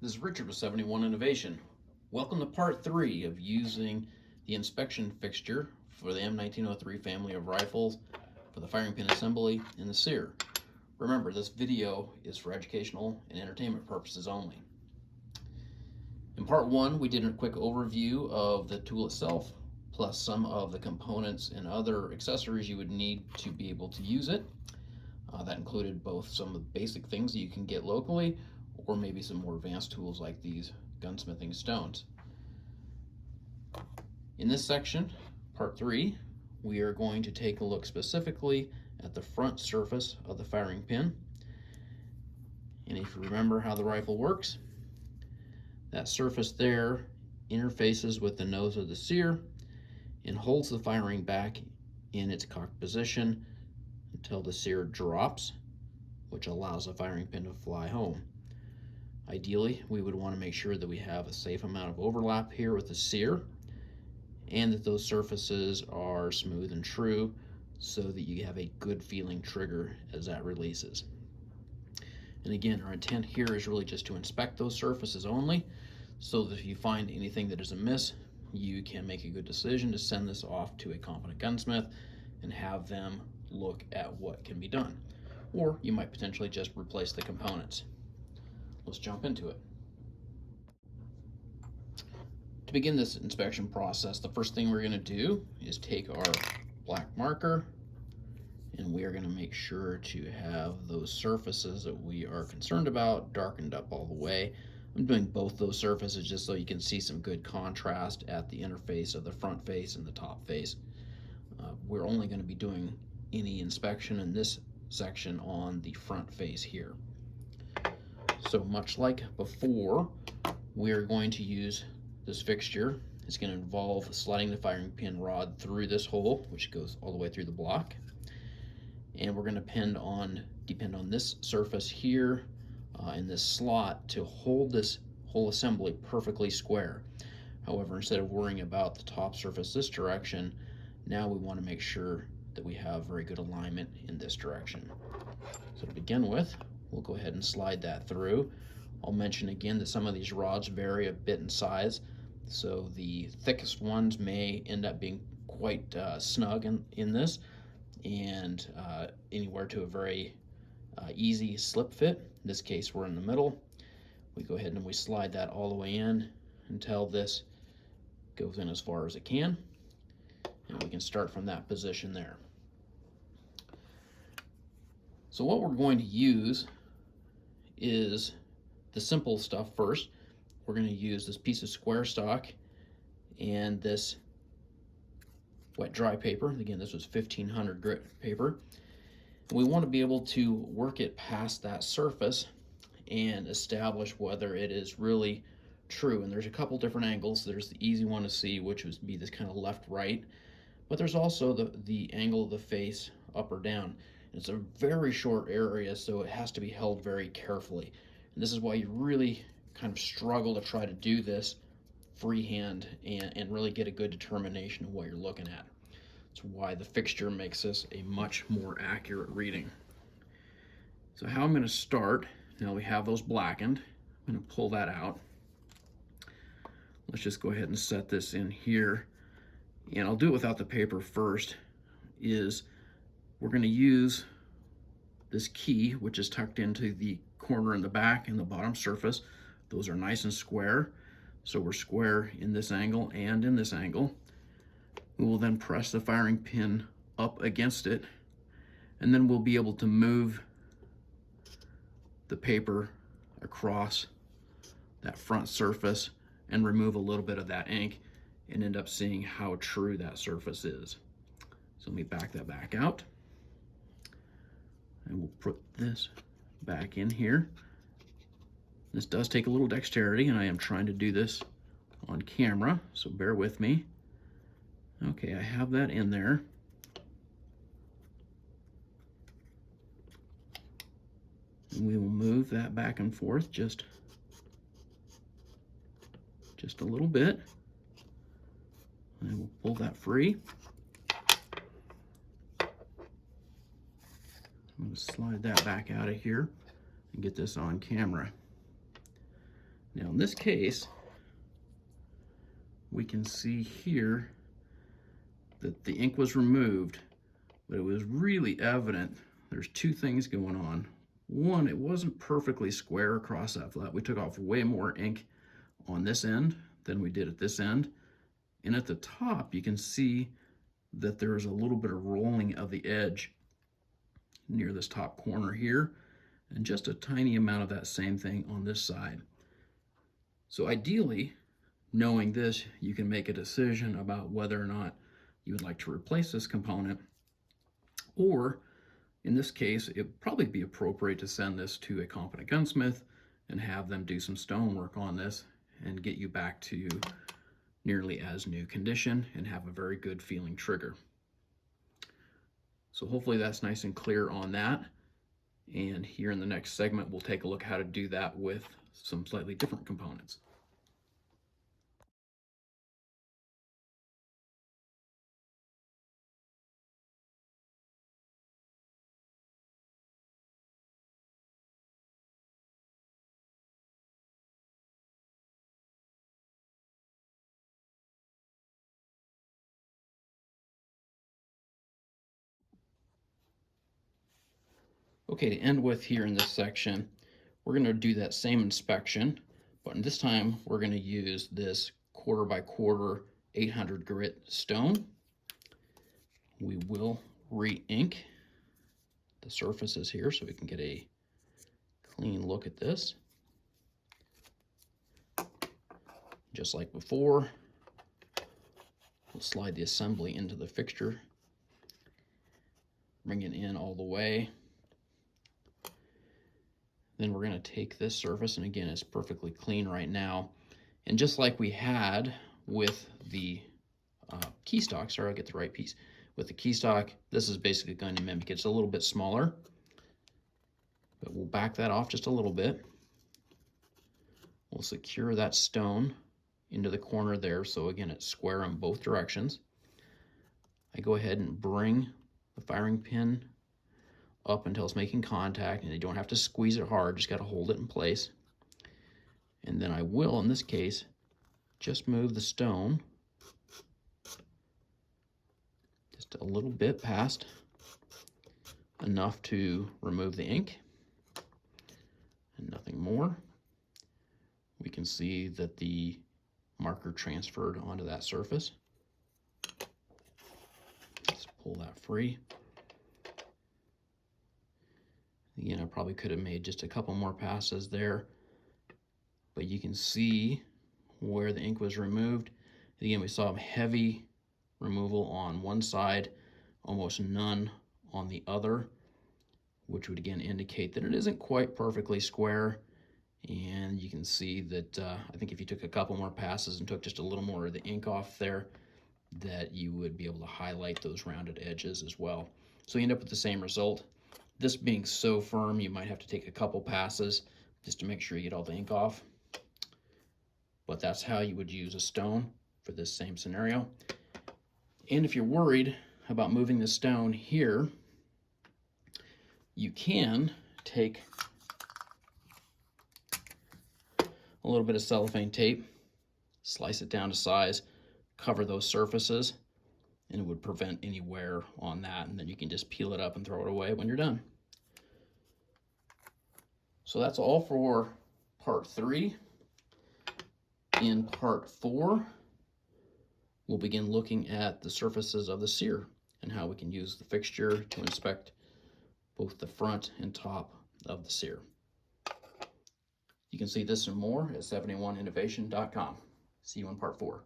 This is Richard with 71 Innovation. Welcome to part 3 of using the inspection fixture for the M1903 family of rifles for the firing pin assembly and the sear. Remember, this video is for educational and entertainment purposes only. In part 1, we did a quick overview of the tool itself, plus some of the components and other accessories you would need to be able to use it. That included both some of the basic things that you can get locally, or maybe some more advanced tools like these gunsmithing stones. In this section, part 3, we are going to take a look specifically at the front surface of the firing pin. And if you remember how the rifle works, that surface there interfaces with the nose of the sear and holds the firing back in its cocked position until the sear drops, which allows the firing pin to fly home. Ideally, we would want to make sure that we have a safe amount of overlap here with the sear and that those surfaces are smooth and true so that you have a good feeling trigger as that releases. And again, our intent here is really just to inspect those surfaces only, so that if you find anything that is amiss, you can make a good decision to send this off to a competent gunsmith and have them look at what can be done. Or you might potentially just replace the components. Let's jump into it. To begin this inspection process, the first thing we're going to do is take our black marker, and we are going to make sure to have those surfaces that we are concerned about darkened up all the way. I'm doing both those surfaces just so you can see some good contrast at the interface of the front face and the top face. We're only going to be doing any inspection in this section on the front face here. So much like before, we are going to use this fixture. It's going to involve sliding the firing pin rod through this hole, which goes all the way through the block. And we're going to depend on this surface here in this slot to hold this whole assembly perfectly square. However, instead of worrying about the top surface this direction, now we want to make sure that we have very good alignment in this direction. So to begin with, we'll go ahead and slide that through. I'll mention again that some of these rods vary a bit in size, so the thickest ones may end up being quite snug in this, and anywhere to a very easy slip fit. In this case, we're in the middle. We go ahead and we slide that all the way in until this goes in as far as it can, and we can start from that position there. So what we're going to use is the simple stuff first. We're going to use this piece of square stock and this wet dry paper. Again, this was 1500 grit paper. We want to be able to work it past that surface and establish whether it is really true. And there's a couple different angles. There's the easy one to see, which would be this kind of left-right, but there's also the angle of the face up or down. It's a very short area, so it has to be held very carefully. And this is why you really kind of struggle to try to do this freehand and really get a good determination of what you're looking at. That's why the fixture makes this a much more accurate reading. So how I'm going to start, now we have those blackened, I'm going to pull that out. Let's just go ahead and set this in here. And I'll do it without the paper first. We're going to use this key, which is tucked into the corner in the back and the bottom surface. Those are nice and square, so we're square in this angle and in this angle. We will then press the firing pin up against it, and then we'll be able to move the paper across that front surface and remove a little bit of that ink and end up seeing how true that surface is. So let me back that back out. And we'll put this back in here. This does take a little dexterity, and I am trying to do this on camera, so bear with me. Okay, I have that in there. And we will move that back and forth just a little bit. And we'll pull that free. I'm going to slide that back out of here and get this on camera. Now in this case, we can see here that the ink was removed, but it was really evident there's two things going on. One, it wasn't perfectly square across that flat. We took off way more ink on this end than we did at this end. And at the top, you can see that there's a little bit of rolling of the edge near this top corner here, and just a tiny amount of that same thing on this side. So ideally, knowing this, you can make a decision about whether or not you would like to replace this component, or in this case, it would probably be appropriate to send this to a competent gunsmith and have them do some stonework on this and get you back to nearly as new condition and have a very good feeling trigger. So hopefully that's nice and clear on that. And here in the next segment, we'll take a look how to do that with some slightly different components. Okay, to end with here in this section, we're going to do that same inspection, but this time we're going to use this 1/4 by 1/4 800 grit stone. We will re-ink the surfaces here so we can get a clean look at this. Just like before, we'll slide the assembly into the fixture, bring it in all the way. Then we're going to take this surface, and again, it's perfectly clean right now. And just like we had with the key stock, sorry, I'll get the right piece. With the key stock, this is basically going to mimic it. It's a little bit smaller, but we'll back that off just a little bit. We'll secure that stone into the corner there, so again, it's square in both directions. I go ahead and bring the firing pin up until it's making contact, and you don't have to squeeze it hard, just got to hold it in place. And then I will, in this case, just move the stone just a little bit past, enough to remove the ink, and nothing more. We can see that the marker transferred onto that surface. Let's pull that free. Again, I probably could have made just a couple more passes there, but you can see where the ink was removed. Again, we saw heavy removal on one side, almost none on the other, which would again indicate that it isn't quite perfectly square. And you can see that I think if you took a couple more passes and took just a little more of the ink off there, that you would be able to highlight those rounded edges as well. So you end up with the same result. This being so firm, you might have to take a couple passes just to make sure you get all the ink off. But that's how you would use a stone for this same scenario. And if you're worried about moving the stone here, you can take a little bit of cellophane tape, slice it down to size, cover those surfaces, and it would prevent any wear on that, and then you can just peel it up and throw it away when you're done. So that's all for part 3. In part 4, we'll begin looking at the surfaces of the sear and how we can use the fixture to inspect both the front and top of the sear. You can see this and more at 71innovation.com. See you in part 4.